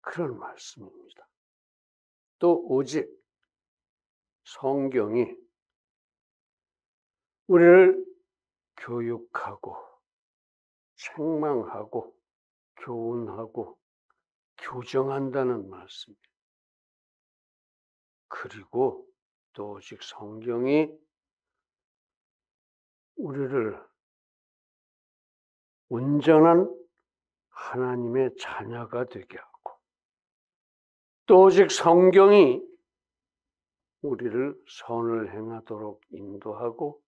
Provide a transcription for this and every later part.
그런 말씀입니다. 또 오직 성경이 우리를 교육하고 책망하고 교훈하고 교정한다는 말씀이에요. 그리고 또 오직 성경이 우리를 온전한 하나님의 자녀가 되게 하고 또 오직 성경이 우리를 선을 행하도록 인도하고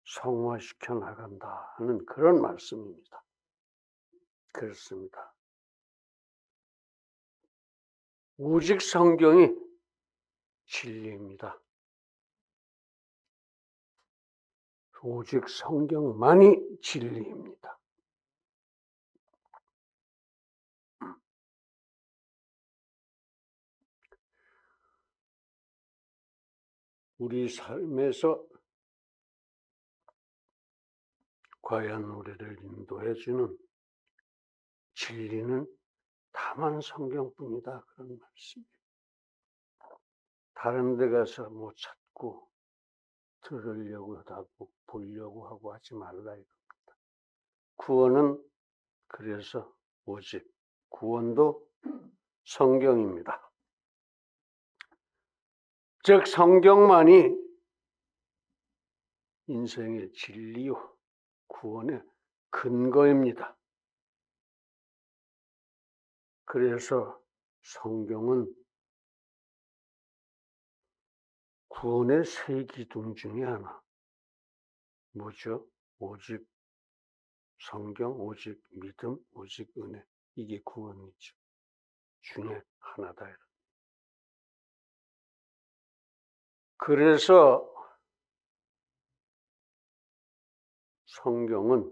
성화시켜 나간다 하는 그런 말씀입니다. 그렇습니다. 오직 성경이 진리입니다. 오직 성경만이 진리입니다. 우리 삶에서 과연 우리를 인도해 주는 진리는 다만 성경뿐이다 그런 말씀이에요. 다른 데 가서 뭐 찾고 들으려고 하고 보려고 하고 하지 말라 이겁니다. 구원은 그래서 오직 구원도 성경입니다. 즉 성경만이 인생의 진리요 구원의 근거입니다. 그래서 성경은 구원의 세 기둥 중에 하나. 뭐죠? 오직 성경, 오직 믿음, 오직 은혜. 이게 구원이죠. 중에 하나다. 그래서 성경은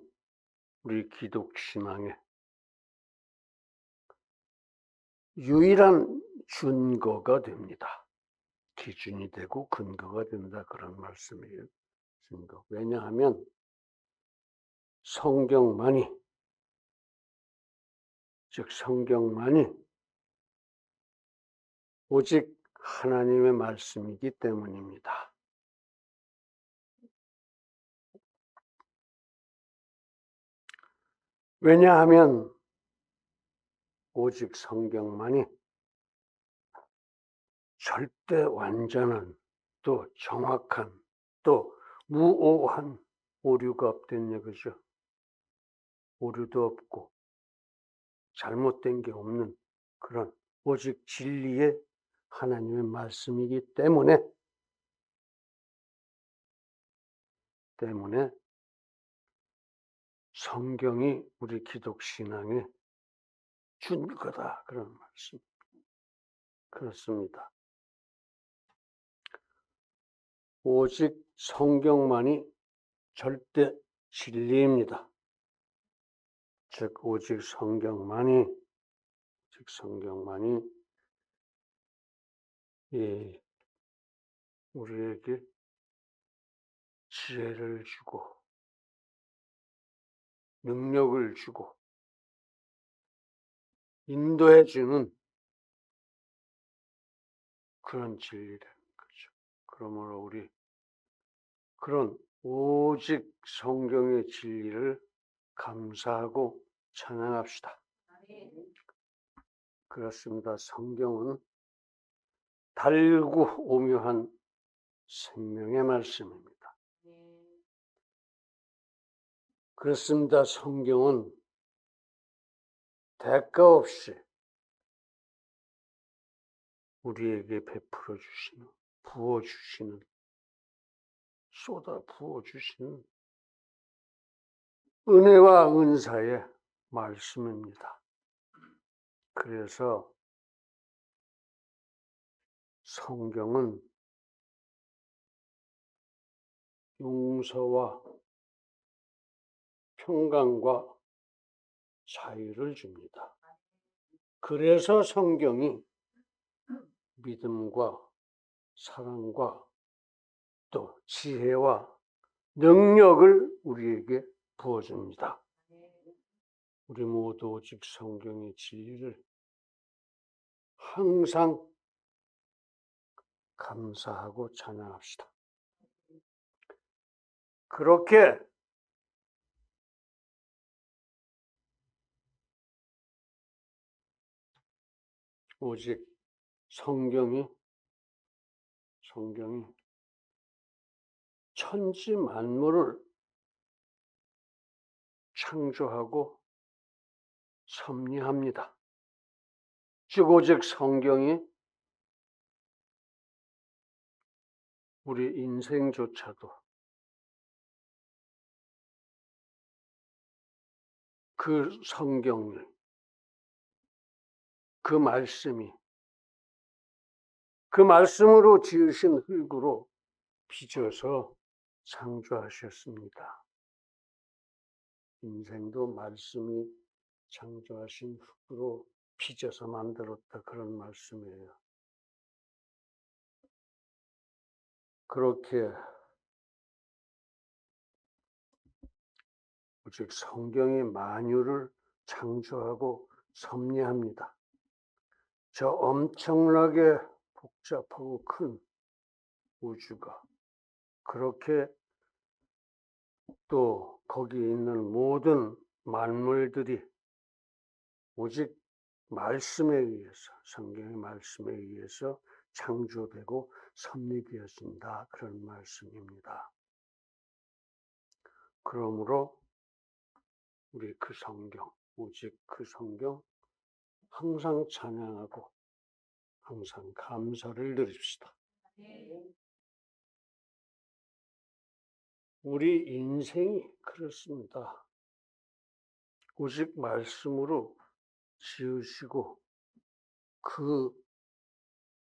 우리 기독 신앙의 유일한 준거가 됩니다. 기준이 되고 근거가 된다 그런 말씀이에요. 준거. 왜냐하면 성경만이 즉 성경만이 오직 하나님의 말씀이기 때문입니다. 왜냐하면 오직 성경만이 절대 완전한 또 정확한 또 무오한 오류가 없던 얘기죠. 오류도 없고 잘못된 게 없는 그런 오직 진리의 하나님의 말씀이기 때문에 성경이 우리 기독 신앙의 준거다 그런 말씀. 그렇습니다. 오직 성경만이 절대 진리입니다. 즉 오직 성경만이 우리에게 지혜를 주고 능력을 주고 인도해 주는 그런 진리라는 거죠. 그러므로 우리 그런 오직 성경의 진리를 감사하고 찬양합시다. 그렇습니다. 성경은 달고 오묘한 생명의 말씀입니다. 그렇습니다. 성경은 대가 없이 우리에게 베풀어 주시는, 부어 주시는, 쏟아 부어 주시는 은혜와 은사의 말씀입니다. 그래서 성경은 용서와 평강과 자유를 줍니다. 그래서 성경이 믿음과 사랑과 또 지혜와 능력을 우리에게 부어줍니다. 우리 모두 오직 성경의 진리를 항상 감사하고 찬양합시다. 그렇게 오직 성경이 천지 만물을 창조하고 섭리합니다. 즉 오직 성경이 우리 인생조차도 그 성경을, 그 말씀이, 그 말씀으로 지으신 흙으로 빚어서 창조하셨습니다. 인생도 말씀이 창조하신 흙으로 빚어서 만들었다, 그런 말씀이에요. 그렇게 오직 성경이 만유를 창조하고 섭리합니다. 저 엄청나게 복잡하고 큰 우주가, 그렇게 또 거기 있는 모든 만물들이 오직 말씀에 의해서, 성경의 말씀에 의해서 창조되고 섭리되었습니다. 그런 말씀입니다. 그러므로 우리 그 성경, 오직 그 성경 항상 찬양하고 항상 감사를 드립시다. 우리 인생이 그렇습니다. 오직 말씀으로 지으시고 그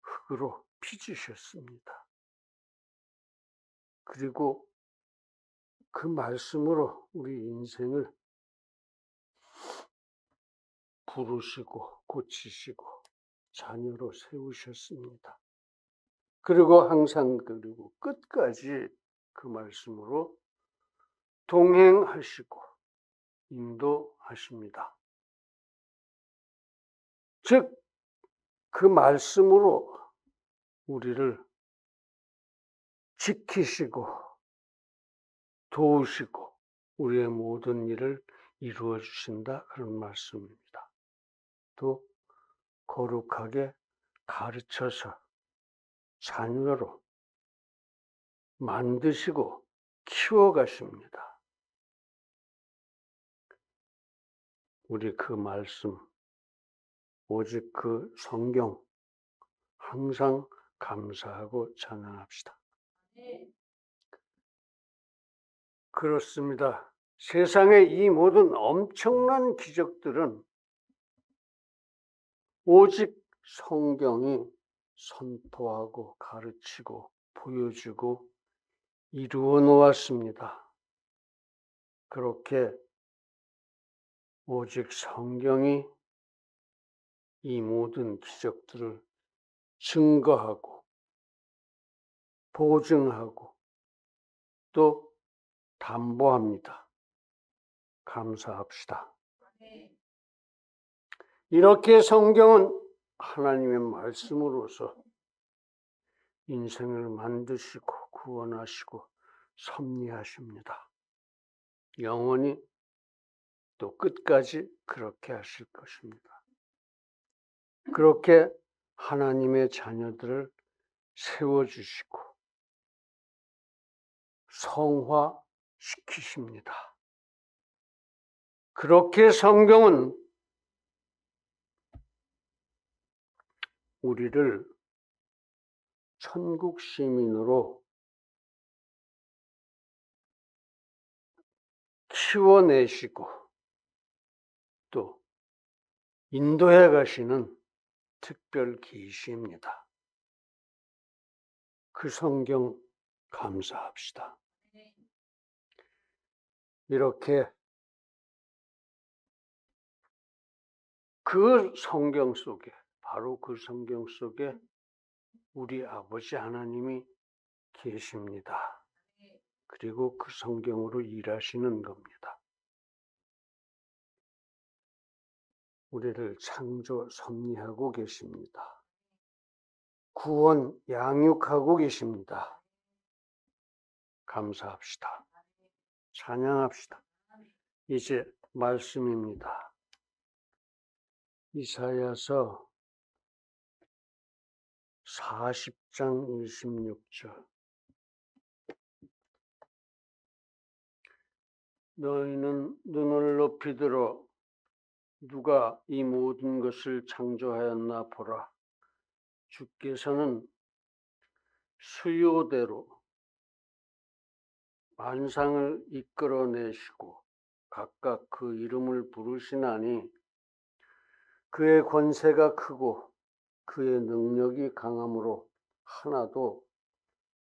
흙으로 빚으셨습니다. 그리고 그 말씀으로 우리 인생을 부르시고 고치시고 자녀로 세우셨습니다. 그리고 항상 그리고 끝까지 그 말씀으로 동행하시고 인도하십니다. 즉, 그 말씀으로 우리를 지키시고 도우시고 우리의 모든 일을 이루어 주신다, 그런 말씀입니다. 또 거룩하게 가르쳐서 자녀로 만드시고 키워가십니다. 우리 그 말씀, 오직 그 성경 항상 감사하고 찬양합시다. 그렇습니다. 세상의 이 모든 엄청난 기적들은 오직 성경이 선포하고 가르치고 보여주고 이루어 놓았습니다. 그렇게 오직 성경이 이 모든 기적들을 증거하고 보증하고 또 담보합니다. 감사합시다. 이렇게 성경은 하나님의 말씀으로서 인생을 만드시고 구원하시고 섭리하십니다. 영원히 또 끝까지 그렇게 하실 것입니다. 그렇게 하나님의 자녀들을 세워주시고 성화시키십니다. 그렇게 성경은 우리를 천국 시민으로 키워내시고 또 인도해 가시는 특별 계시입니다. 그 성경 감사합시다. 이렇게 그 성경 속에, 바로 그 성경 속에 우리 아버지 하나님이 계십니다. 그리고 그 성경으로 일하시는 겁니다. 우리를 창조 섭리하고 계십니다. 구원 양육하고 계십니다. 감사합시다. 찬양합시다. 이제 말씀입니다. 이사야서 40장 26절. 너희는 눈을 높이 들어 누가 이 모든 것을 창조하였나 보라. 주께서는 수요대로 만상을 이끌어내시고 각각 그 이름을 부르시나니 그의 권세가 크고 그의 능력이 강함으로 하나도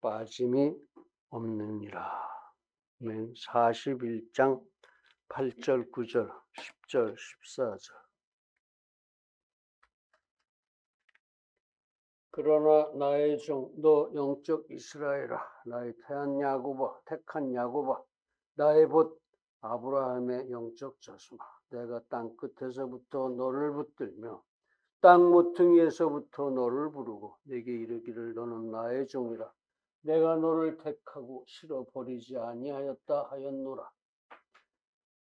빠짐이 없느니라. 41장 8절, 9절, 10절, 14절. 그러나 나의 종, 너 영적 이스라엘아, 나의 택한 야곱아, 나의 봇 아브라함의 영적 자손아, 내가 땅 끝에서부터 너를 붙들며 땅 모퉁이에서부터 너를 부르고 내게 이르기를 너는 나의 종이라. 내가 너를 택하고 실어버리지 아니하였다 하였노라.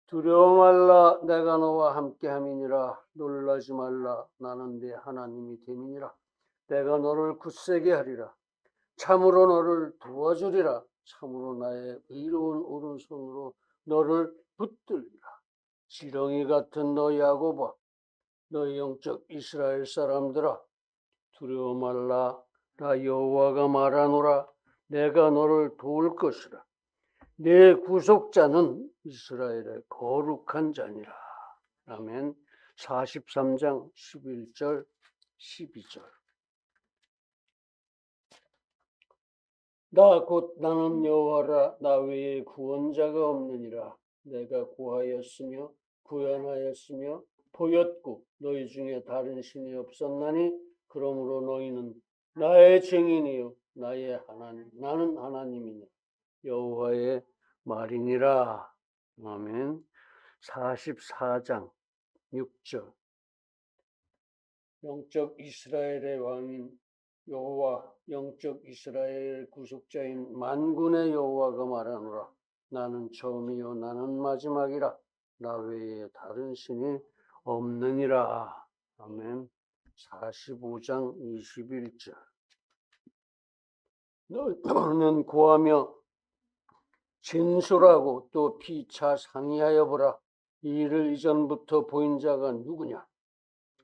두려워 말라, 내가 너와 함께함이니라. 놀라지 말라, 나는 네 하나님이 됨이니라. 내가 너를 굳세게 하리라. 참으로 너를 도와주리라. 참으로 나의 의로운 오른손으로 너를 붙들리라. 지렁이 같은 너 야곱아, 너의 영적 이스라엘 사람들아, 두려워 말라. 나 여호와가 말하노라. 내가 너를 도울 것이라. 내 구속자는 이스라엘의 거룩한 자니라. 아멘. 43장 11절 12절. 나 곧 나는 여호와라. 나 외에 구원자가 없느니라. 내가 구하였으며 구현하였으며 보였고 너희 중에 다른 신이 없었나니 그러므로 너희는 나의 증인이요 나의 하나님, 나는 하나님이니 여호와의 말이니라. 아멘. 44장 6절. 영적 이스라엘의 왕인 여호와, 영적 이스라엘 구속자인 만군의 여호와가 말하노라. 나는 처음이요 나는 마지막이라. 나 외에 다른 신이 없느니라. 아멘. 45장 21절. 너는 구하며 진술하고 또 피차 상의하여 보라. 이 일을 이전부터 보인 자가 누구냐?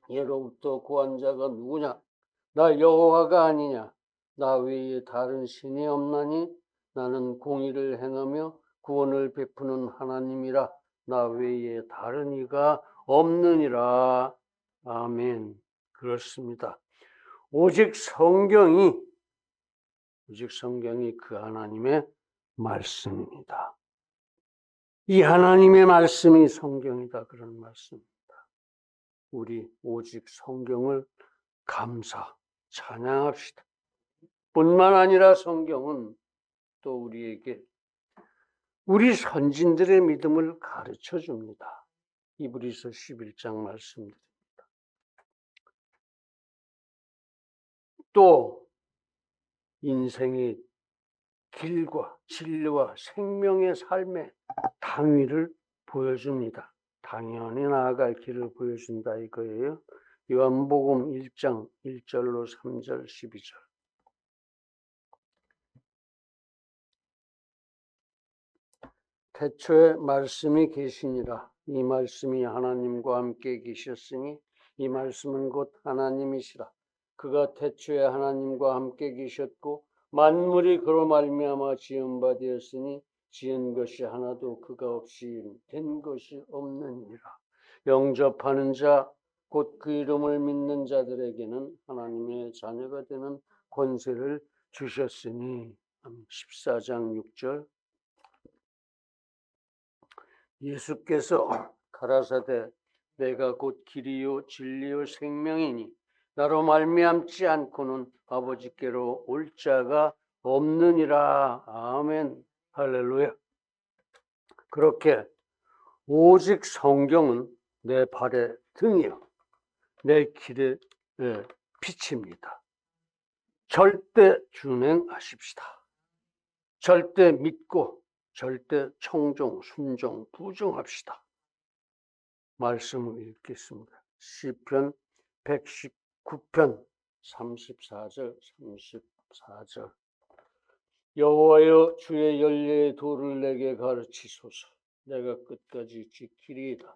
예로부터 구한 자가 누구냐? 나 여호와가 아니냐? 나 외에 다른 신이 없나니? 나는 공의를 행하며 구원을 베푸는 하나님이라. 나 외에 다른 이가 없느니라. 아멘. 그렇습니다. 오직 성경이 그 하나님의 말씀입니다. 이 하나님의 말씀이 성경이다. 그런 말씀입니다. 우리 오직 성경을 찬양합시다. 뿐만 아니라 성경은 또 우리에게 우리 선진들의 믿음을 가르쳐 줍니다. 히브리서 11장 말씀드립니다. 또 인생의 길과 진리와 생명의 삶의 당위를 보여줍니다. 당연히 나아갈 길을 보여준다 이거예요. 요한복음 1장 1절로 3절 12절. 태초에 말씀이 계시니라. 이 말씀이 하나님과 함께 계셨으니 이 말씀은 곧 하나님이시라. 그가 태초에 하나님과 함께 계셨고 만물이 그로 말미암아 지은 바 되었으니 지은 것이 하나도 그가 없이 된 것이 없느니라. 영접하는 자 곧 그 이름을 믿는 자들에게는 하나님의 자녀가 되는 권세를 주셨으니. 14장 6절. 예수께서 가라사대 내가 곧 길이요 진리요 생명이니 나로 말미암지 않고는 아버지께로 올 자가 없느니라. 아멘. 할렐루야. 그렇게 오직 성경은 내 발에 등이요 내 길의 빛입니다. 절대 준행하십시다. 절대 믿고 절대 청종, 순종, 부정합시다. 말씀을 읽겠습니다. 시편 119편 34절 34절 여호와여 주의 연례의 도를 내게 가르치소서. 내가 끝까지 지키리이다.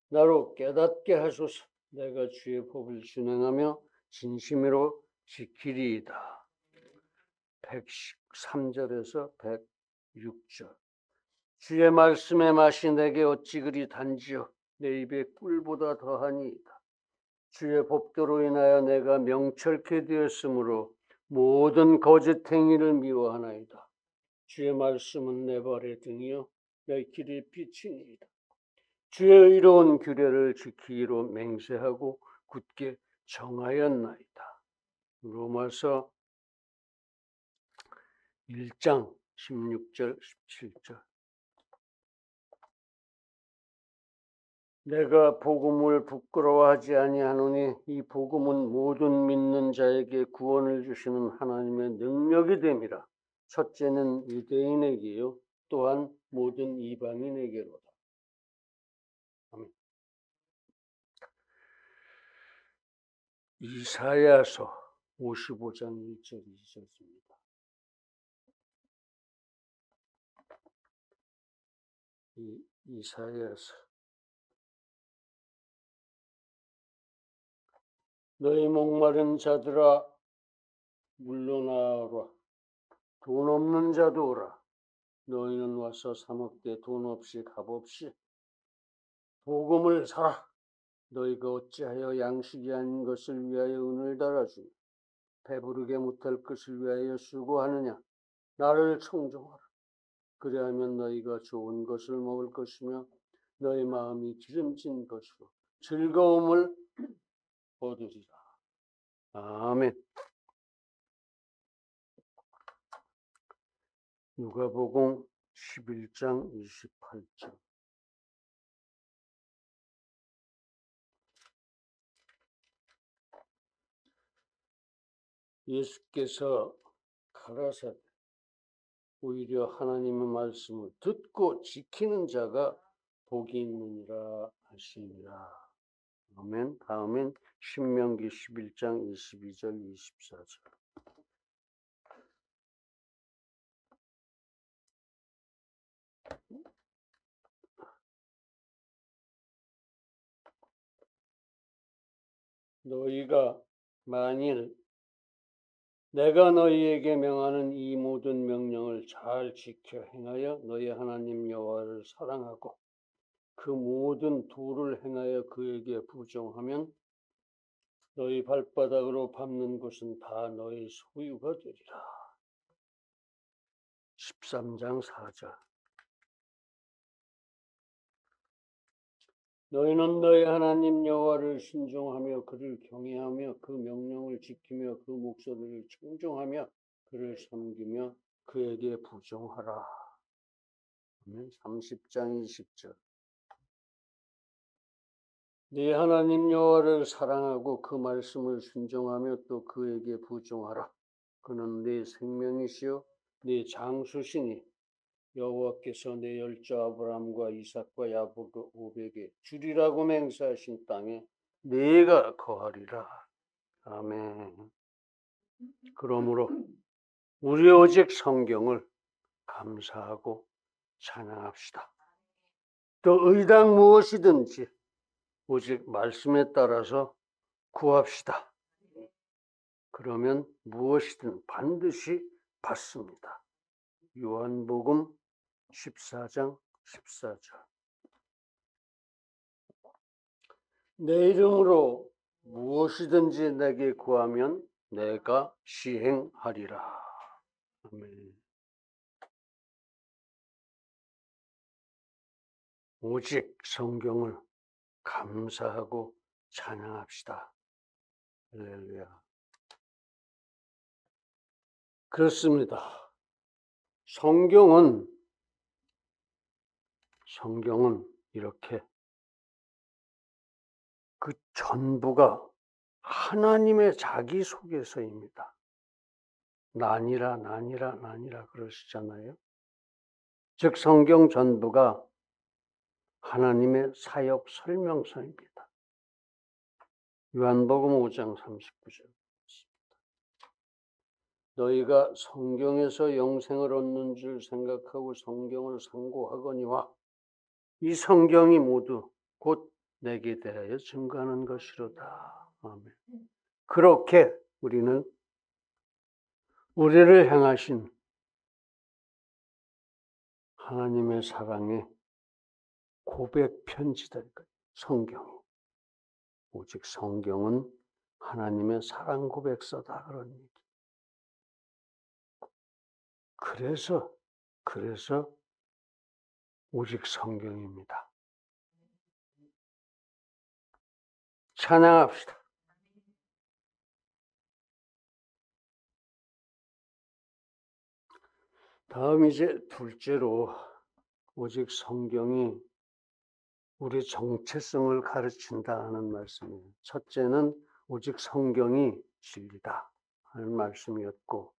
나로 깨닫게 하소서. 내가 주의 법을 준행하며 진심으로 지키리이다. 113절에서 106절 주의 말씀의 맛이 내게 어찌 그리 단지요 내 입에 꿀보다 더하니이다. 주의 법도로 인하여 내가 명철케 되었으므로 모든 거짓 행위를 미워하나이다. 주의 말씀은 내 발의 등이요 내 길의 빛이니이다. 주의 의로운 규례를 지키기로 맹세하고 굳게 정하였나이다. 로마서 1장 16절 17절 내가 복음을 부끄러워하지 아니하노니 이 복음은 모든 믿는 자에게 구원을 주시는 하나님의 능력이 됨이라. 첫째는 유대인에게요 또한 모든 이방인에게로다. 아멘. 이사야서 55장 1절 2절입니다. 이사야서 너희 목마른 자들아 물러나라. 돈 없는 자도 오라. 너희는 와서 사 먹되 돈 없이 값 없이 복음을 사라. 너희가 어찌하여 양식이 아닌 것을 위하여 은을 달아주며 배부르게 못할 것을 위하여 수고하느냐. 나를 청종하라. 그리하면 너희가 좋은 것을 먹을 것이며 너희 마음이 기름진 것으로 즐거움을 얻으리라. 아멘. 누가복음 11장 28절 예수께서 가라사대 오히려 하나님의 말씀을 듣고 지키는 자가 복이 있느니라 하시니라. 아멘. 다음엔 신명기 11장 22절 24절 너희가 만일 내가 너희에게 명하는 이 모든 명령을 잘 지켜 행하여 너희 하나님 여호와를 사랑하고 그 모든 도를 행하여 그에게 부정하면 너희 발바닥으로 밟는 곳은 다 너희 소유가 되리라. 13장 4절 너희는 너희 하나님 여호와를 순종하며 그를 경외하며 그 명령을 지키며 그 목소리를 청종하며 그를 섬기며 그에게 부정하라. 30장 20절 네 하나님 여호와를 사랑하고 그 말씀을 순종하며 또 그에게 부정하라. 그는 네 생명이시요 네 장수시니 여호와께서 내 열조 아브라함과 이삭과 야곱에게 주리라고 맹세하신 땅에 네가 거하리라. 아멘. 그러므로 우리 오직 성경을 감사하고 찬양합시다. 또 의당 무엇이든지 오직 말씀에 따라서 구합시다. 그러면 무엇이든 반드시 받습니다. 요한복음 14장 14절 내 이름으로 무엇이든지 내게 구하면 내가 시행하리라. 아멘. 오직 성경을 감사하고 찬양합시다. 할렐루야. 그렇습니다. 성경은 이렇게 그 전부가 하나님의 자기소개서입니다. 나니라 나니라 나니라 그러시잖아요. 즉 성경 전부가 하나님의 사역 설명서입니다. 요한복음 5장 39절. 너희가 성경에서 영생을 얻는 줄 생각하고 성경을 상고하거니와 이 성경이 모두 곧 내게 대하여 증거하는 것이로다. 아멘. 그렇게 우리는 우리를 향하신 하나님의 사랑의 고백 편지들까 성경이. 오직 성경은 하나님의 사랑 고백서다 그런 얘기. 그래서 오직 성경입니다. 찬양합시다. 다음 이제 둘째로 오직 성경이 우리 정체성을 가르친다는 말씀이에요. 첫째는 오직 성경이 진리다 하는 말씀이었고,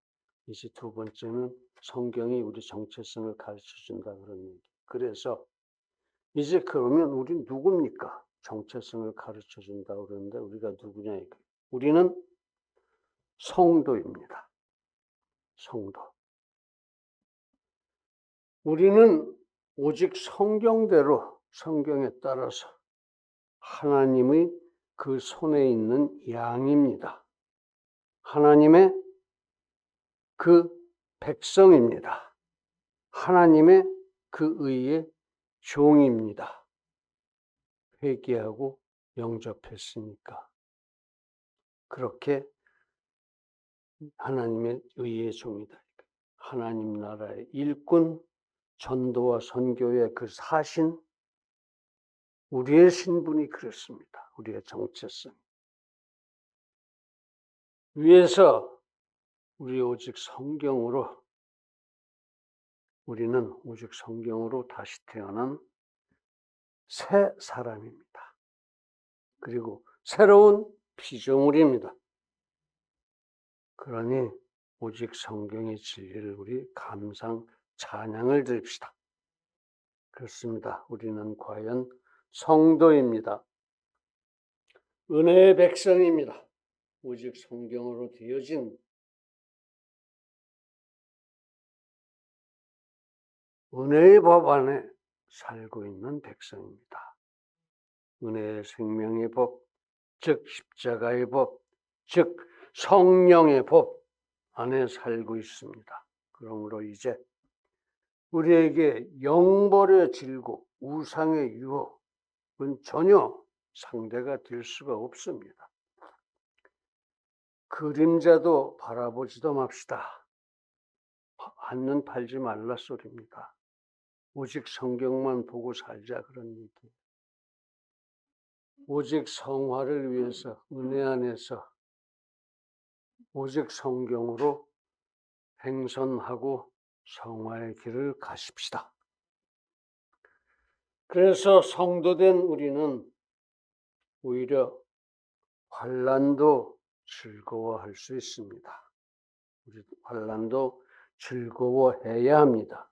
이제 두 번째는 성경이 우리 정체성을 가르쳐준다 그런 얘기. 그래서 이제 그러면 우리 누굽니까? 정체성을 가르쳐준다 그러는데 우리가 누구냐 이거. 우리는 성도입니다. 성도. 우리는 오직 성경대로 성경에 따라서 하나님의 그 손에 있는 양입니다. 하나님의 그 백성입니다. 하나님의 그 의의 종입니다. 회개하고 영접했으니까. 그렇게 하나님의 의의 종이다. 하나님 나라의 일꾼, 전도와 선교의 그 사신, 우리의 신분이 그렇습니다. 우리의 정체성. 위에서 우리 오직 성경으로, 우리는 오직 성경으로 다시 태어난 새 사람입니다. 그리고 새로운 피조물입니다. 그러니 오직 성경의 진리를 우리 감상, 찬양을 드립시다. 그렇습니다. 우리는 과연 성도입니다. 은혜의 백성입니다. 오직 성경으로 되어진 은혜의 법 안에 살고 있는 백성입니다. 은혜의 생명의 법, 즉 십자가의 법, 즉 성령의 법 안에 살고 있습니다. 그러므로 이제 우리에게 영벌의 질고 우상의 유혹은 전혀 상대가 될 수가 없습니다. 그림자도 바라보지도 맙시다. 한눈 팔지 말라 소리입니다. 오직 성경만 보고 살자 그런 얘기. 오직 성화를 위해서 은혜 안에서 오직 성경으로 행선하고 성화의 길을 가십시다. 그래서 성도된 우리는 오히려 환난도 즐거워할 수 있습니다. 우리 환난도 즐거워해야 합니다.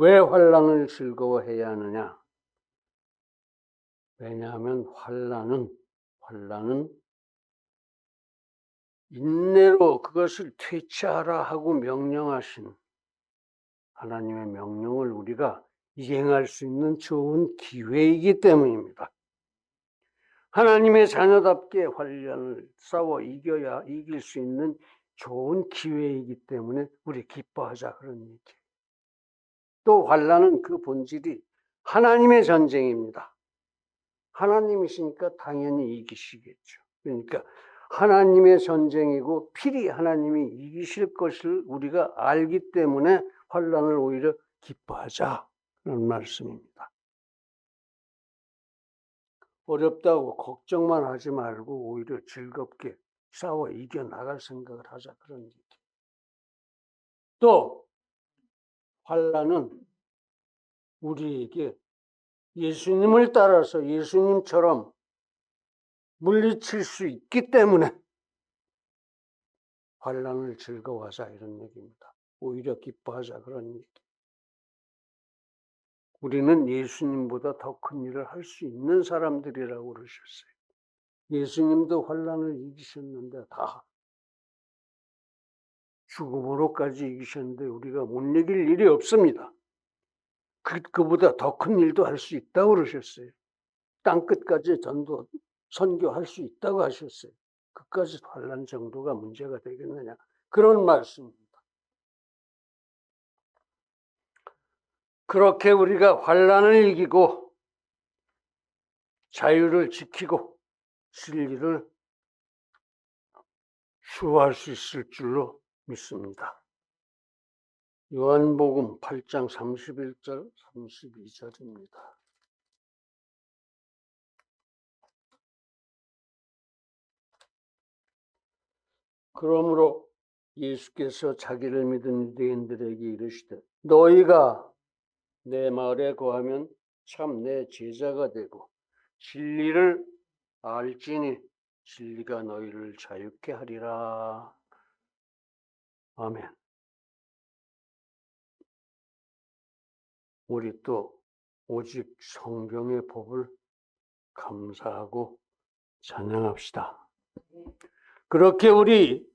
왜 환난을 즐거워해야 하느냐? 왜냐하면 환난은 인내로 그것을 퇴치하라 하고 명령하신 하나님의 명령을 우리가 이행할 수 있는 좋은 기회이기 때문입니다. 하나님의 자녀답게 환난을 싸워 이길 수 있는 좋은 기회이기 때문에 우리 기뻐하자 그런 얘기. 또 환난은 그 본질이 하나님의 전쟁입니다. 하나님이시니까 당연히 이기시겠죠. 그러니까 하나님의 전쟁이고 필히 하나님이 이기실 것을 우리가 알기 때문에 환난을 오히려 기뻐하자 그런 말씀입니다. 어렵다고 걱정만 하지 말고 오히려 즐겁게 싸워 이겨나갈 생각을 하자 그런 얘기. 또 환난은 우리에게 예수님을 따라서 예수님처럼 물리칠 수 있기 때문에 환난을 즐거워하자 이런 얘기입니다. 오히려 기뻐하자 그런 얘기. 우리는 예수님보다 더 큰 일을 할 수 있는 사람들이라고 그러셨어요. 예수님도 환난을 이기셨는데 다 죽음으로까지 이기셨는데 우리가 못 이길 일이 없습니다. 그보다 더 큰 일도 할 수 있다고 그러셨어요. 땅끝까지 전도 선교할 수 있다고 하셨어요. 그까지 환난 정도가 문제가 되겠느냐 그런 말씀입니다. 그렇게 우리가 환난을 이기고 자유를 지키고 진리를 수호할 수 있을 줄로 믿습니다. 요한복음 8장 31절 32절입니다. 그러므로 예수께서 자기를 믿은 유대인들에게 이르시되 너희가 내 말에 거하면 참 내 제자가 되고 진리를 알지니 진리가 너희를 자유케 하리라. 아멘. 우리 또 오직 성경의 법을 감사하고 찬양합시다. 그렇게 우리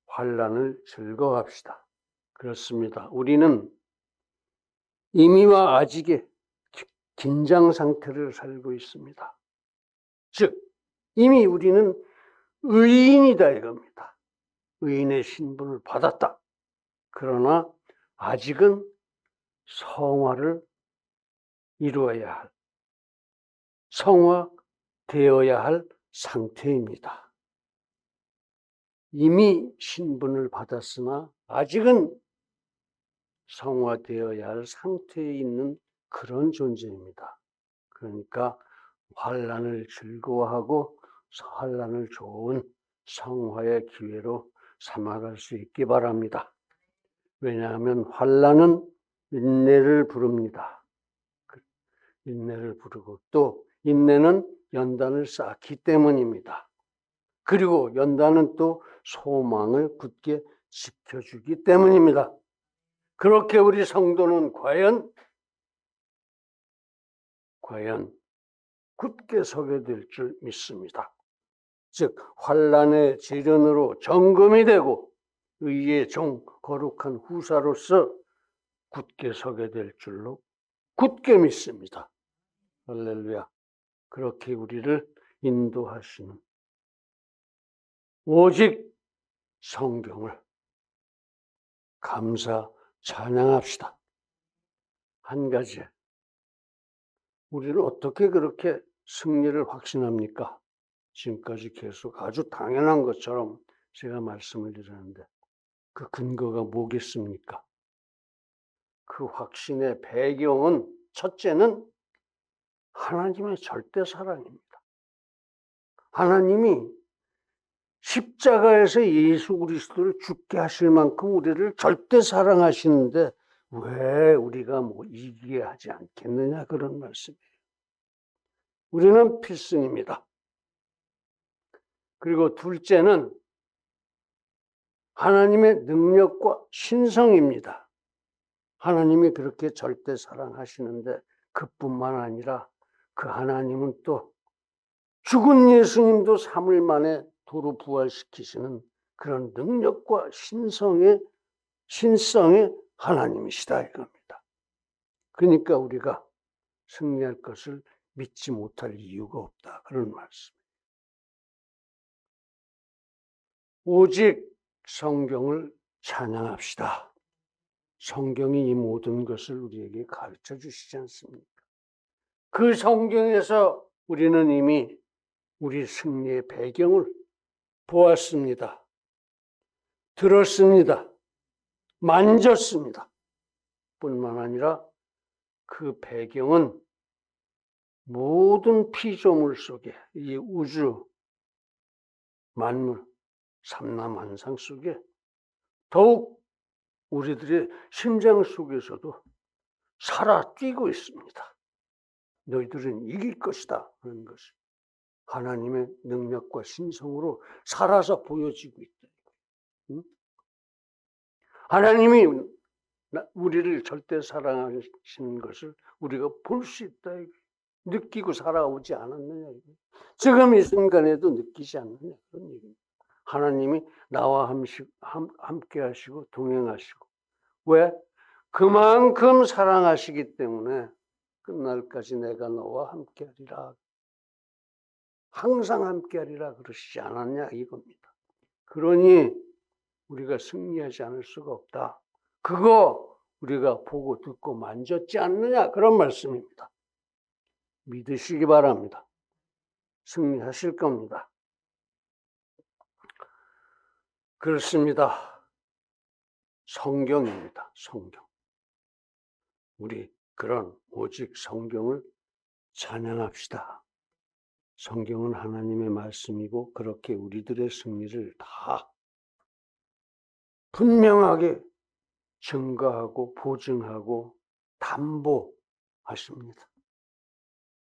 환난을 즐거워합시다. 그렇습니다. 우리는 이미와 아직의 긴장 상태를 살고 있습니다. 즉 이미 우리는 의인이다 이겁니다. 의인의 신분을 받았다. 그러나 아직은 성화를 이루어야 할, 성화되어야 할 상태입니다. 이미 신분을 받았으나 아직은 성화되어야 할 상태에 있는 그런 존재입니다. 그러니까 환난을 즐거워하고 환난을 좋은 성화의 기회로 삼아갈 수 있기 바랍니다. 왜냐하면 환난은 인내를 부릅니다. 인내를 부르고 또 인내는 연단을 쌓기 때문입니다. 그리고 연단은 또 소망을 굳게 지켜주기 때문입니다. 그렇게 우리 성도는 과연 굳게 서게 될 줄 믿습니다. 즉 환난의 재련으로 정금이 되고 의의 종 거룩한 후사로서 굳게 서게 될 줄로 굳게 믿습니다. 할렐루야. 그렇게 우리를 인도하시는 오직 성경을 감사 찬양합시다. 한 가지, 우리는 어떻게 그렇게 승리를 확신합니까? 지금까지 계속 아주 당연한 것처럼 제가 말씀을 드렸는데 그 근거가 뭐겠습니까? 그 확신의 배경은 첫째는 하나님의 절대 사랑입니다. 하나님이 십자가에서 예수 그리스도를 죽게 하실 만큼 우리를 절대 사랑하시는데 왜 우리가 이기게 하지 않겠느냐 그런 말씀이에요. 우리는 필승입니다. 그리고 둘째는 하나님의 능력과 신성입니다. 하나님이 그렇게 절대 사랑하시는데 그뿐만 아니라 그 하나님은 또 죽은 예수님도 3일 만에 도로 부활시키시는 그런 능력과 신성의 하나님이시다 이겁니다. 그러니까 우리가 승리할 것을 믿지 못할 이유가 없다 그런 말씀. 오직 성경을 찬양합시다. 성경이 이 모든 것을 우리에게 가르쳐 주시지 않습니까? 그 성경에서 우리는 이미 우리 승리의 배경을 보았습니다. 들었습니다. 만졌습니다. 뿐만 아니라 그 배경은 모든 피조물 속에 이 우주 만물 삼라만상 속에 더욱 우리들의 심장 속에서도 살아 뛰고 있습니다. 너희들은 이길 것이다 하는 것을. 하나님의 능력과 신성으로 살아서 보여지고 있다. 응? 하나님이 우리를 절대 사랑하시는 것을 우리가 볼 수 있다. 느끼고 살아오지 않았느냐. 지금 이 순간에도 느끼지 않느냐. 그런 얘기입니다. 하나님이 나와 함께 하시고 동행하시고. 왜? 그만큼 사랑하시기 때문에 끝날까지 내가 너와 함께 하리라. 항상 함께 하리라 그러시지 않았냐 이겁니다. 그러니 우리가 승리하지 않을 수가 없다. 그거 우리가 보고 듣고 만졌지 않느냐 그런 말씀입니다. 믿으시기 바랍니다. 승리하실 겁니다. 그렇습니다. 성경입니다. 성경. 우리 그런 오직 성경을 찬양합시다. 성경은 하나님의 말씀이고 그렇게 우리들의 승리를 다 분명하게 증거하고 보증하고 담보하십니다.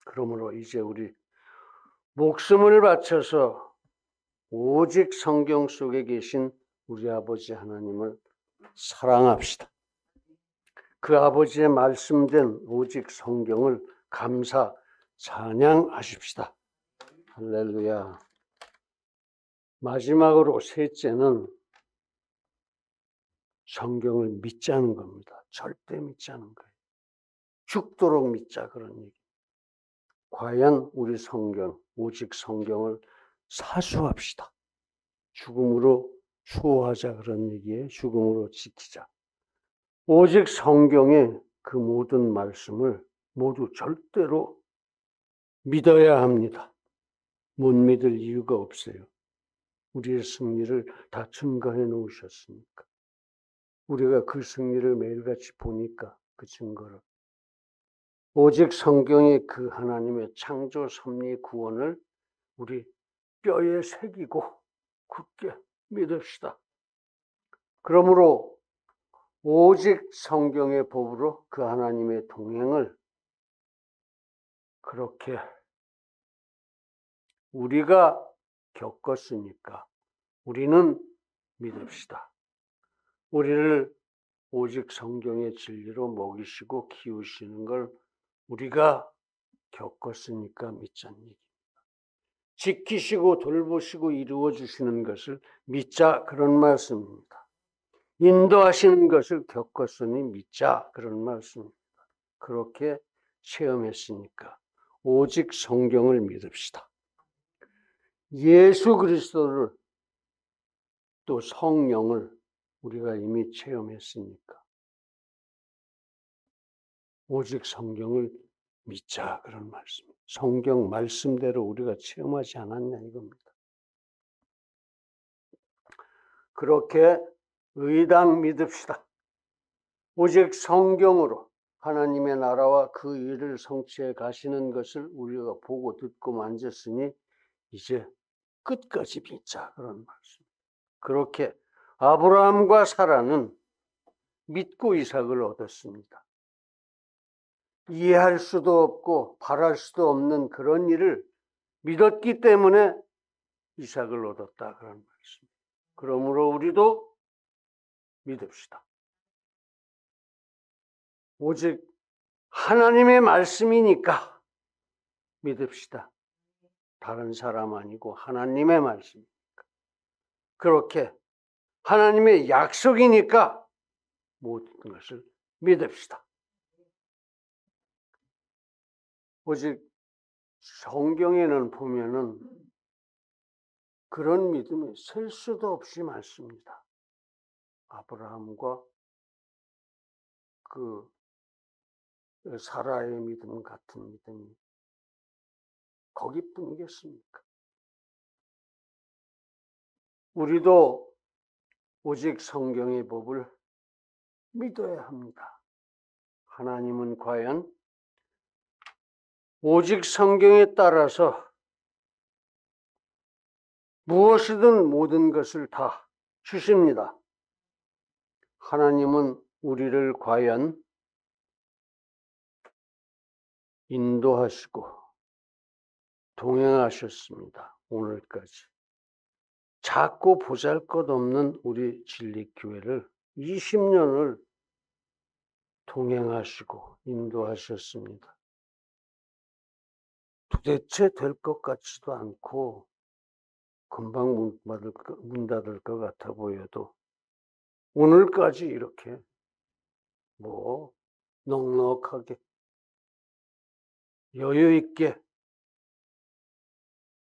그러므로 이제 우리 목숨을 바쳐서 오직 성경 속에 계신 우리 아버지 하나님을 사랑합시다. 그 아버지의 말씀된 오직 성경을 감사 찬양하십시다. 할렐루야. 마지막으로 셋째는 성경을 믿자는 겁니다. 절대 믿자는 거예요. 죽도록 믿자 그런 얘기. 과연 우리 성경, 오직 성경을 사수합시다. 죽음으로 수호하자 그런 얘기에 죽음으로 지키자. 오직 성경의 그 모든 말씀을 모두 절대로 믿어야 합니다. 못 믿을 이유가 없어요. 우리의 승리를 다 증거해 놓으셨으니까. 우리가 그 승리를 매일같이 보니까 그 증거를. 오직 성경의 그 하나님의 창조 섭리 구원을 우리 뼈에 새기고 굳게 믿읍시다. 그러므로 오직 성경의 법으로 그 하나님의 동행을 그렇게 우리가 겪었으니까 우리는 믿읍시다. 우리를 오직 성경의 진리로 먹이시고 키우시는 걸 우리가 겪었으니까 믿자는 얘기입니다. 지키시고 돌보시고 이루어 주시는 것을 믿자 그런 말씀입니다. 인도하시는 것을 겪었으니 믿자 그런 말씀입니다. 그렇게 체험했으니까 오직 성경을 믿읍시다. 예수 그리스도를 또 성령을 우리가 이미 체험했으니까 오직 성경을 믿자 그런 말씀입니다. 성경 말씀대로 우리가 체험하지 않았냐 이겁니다. 그렇게 의당 믿읍시다. 오직 성경으로 하나님의 나라와 그 일을 성취해 가시는 것을 우리가 보고 듣고 만졌으니 이제 끝까지 믿자 그런 말씀. 그렇게 아브라함과 사라는 믿고 이삭을 얻었습니다. 이해할 수도 없고 바랄 수도 없는 그런 일을 믿었기 때문에 이삭을 얻었다 그런 말씀. 그러므로 우리도 믿읍시다. 오직 하나님의 말씀이니까 믿읍시다. 다른 사람 아니고 하나님의 말씀이니까. 그렇게 하나님의 약속이니까 모든 것을 믿읍시다. 오직 성경에는 보면은 그런 믿음이 셀 수도 없이 많습니다. 아브라함과 그 사라의 믿음 같은 믿음이 거기뿐이겠습니까? 우리도 오직 성경의 법을 믿어야 합니다. 하나님은 과연 오직 성경에 따라서 무엇이든 모든 것을 다 주십니다. 하나님은 우리를 과연 인도하시고 동행하셨습니다. 오늘까지. 작고 보잘것없는 우리 진리교회를 20년을 동행하시고 인도하셨습니다. 도대체 될 것 같지도 않고 금방 문 닫을 것 같아 보여도 오늘까지 이렇게 넉넉하게 여유 있게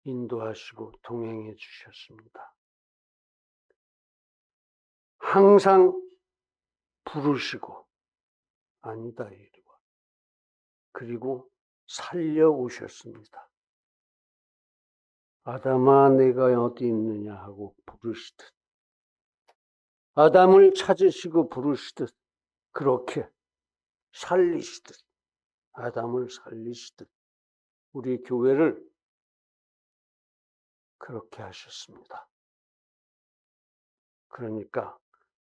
인도하시고 동행해 주셨습니다. 항상 부르시고 아니다 이리 와. 그리고 살려오셨습니다. 아담아 내가 어디 있느냐 하고 부르시듯 아담을 찾으시고 부르시듯 그렇게 살리시듯 아담을 살리시듯 우리 교회를 그렇게 하셨습니다. 그러니까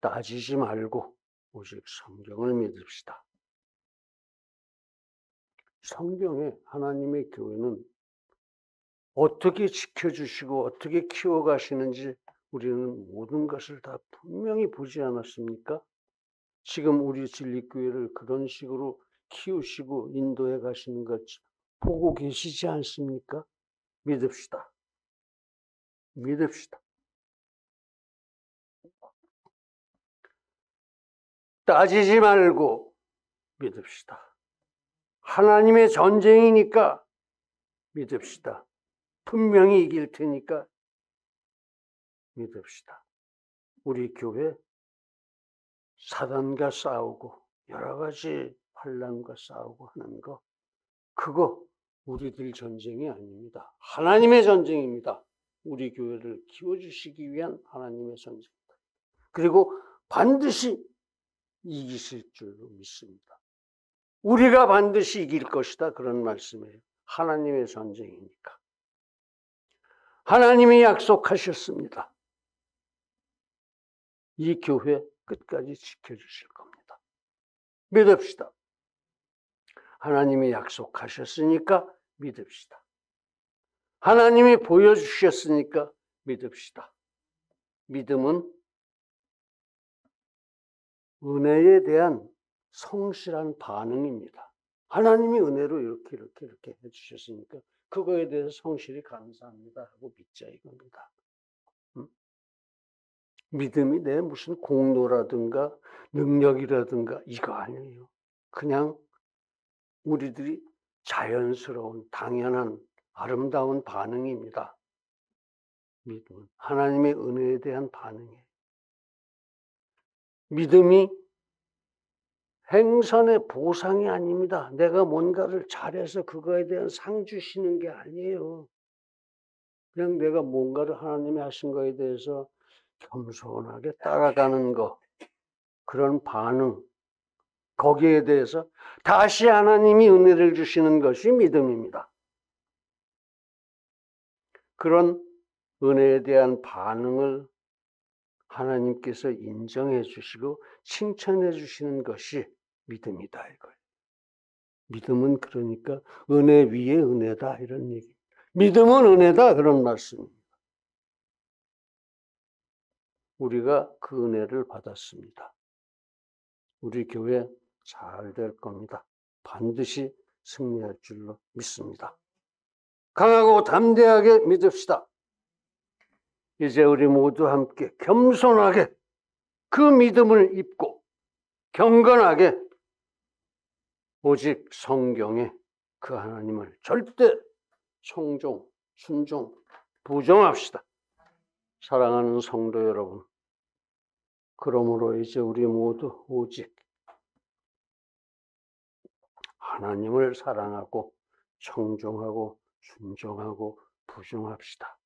따지지 말고 오직 성경을 믿읍시다. 성경에 하나님의 교회는 어떻게 지켜주시고 어떻게 키워가시는지 우리는 모든 것을 다 분명히 보지 않았습니까? 지금 우리 진리교회를 그런 식으로 키우시고 인도해 가시는 것 보고 계시지 않습니까? 믿읍시다. 믿읍시다. 따지지 말고 믿읍시다. 하나님의 전쟁이니까 믿읍시다. 분명히 이길 테니까 믿읍시다. 우리 교회 사단과 싸우고 여러 가지 환난과 싸우고 하는 거 그거 우리들 전쟁이 아닙니다. 하나님의 전쟁입니다. 우리 교회를 키워주시기 위한 하나님의 전쟁입니다. 그리고 반드시 이기실 줄로 믿습니다. 우리가 반드시 이길 것이다 그런 말씀이에요. 하나님의 전쟁이니까. 하나님이 약속하셨습니다. 이 교회 끝까지 지켜주실 겁니다. 믿읍시다. 하나님이 약속하셨으니까 믿읍시다. 하나님이 보여주셨으니까 믿읍시다. 믿음은 은혜에 대한 성실한 반응입니다. 하나님이 은혜로 이렇게 해주셨으니까 그거에 대해서 성실히 감사합니다 하고 믿자 이겁니다. 믿음이 내 무슨 공로라든가 능력이라든가 이거 아니에요. 그냥 우리들이 자연스러운 당연한 아름다운 반응입니다. 믿음은 하나님의 은혜에 대한 반응이에요. 믿음이 행선의 보상이 아닙니다. 내가 뭔가를 잘해서 그거에 대한 상 주시는 게 아니에요. 그냥 내가 뭔가를 하나님이 하신 거에 대해서 겸손하게 따라가는 거, 그런 반응, 거기에 대해서 다시 하나님이 은혜를 주시는 것이 믿음입니다. 그런 은혜에 대한 반응을 하나님께서 인정해 주시고 칭찬해 주시는 것이 믿음이다 이거예요. 믿음은 그러니까 은혜 위에 은혜다 이런 얘기. 믿음은 은혜다 그런 말씀입니다. 우리가 그 은혜를 받았습니다. 우리 교회 잘 될 겁니다. 반드시 승리할 줄로 믿습니다. 강하고 담대하게 믿읍시다. 이제 우리 모두 함께 겸손하게 그 믿음을 입고 경건하게 오직 성경에 그 하나님을 절대 청종, 순종, 부정합시다. 사랑하는 성도 여러분, 그러므로 이제 우리 모두 오직 하나님을 사랑하고 청종하고 순종하고 부정합시다.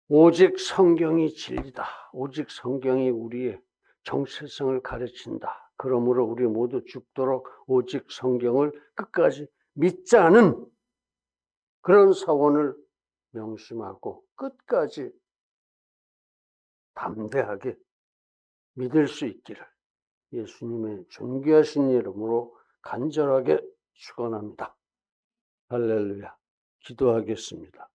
오직 성경이 진리다. 오직 성경이 우리의 정체성을 가르친다. 그러므로 우리 모두 죽도록 오직 성경을 끝까지 믿자는 그런 서원을 명심하고 끝까지 담대하게 믿을 수 있기를 예수님의 존귀하신 이름으로 간절하게 축원합니다. 할렐루야. 기도하겠습니다.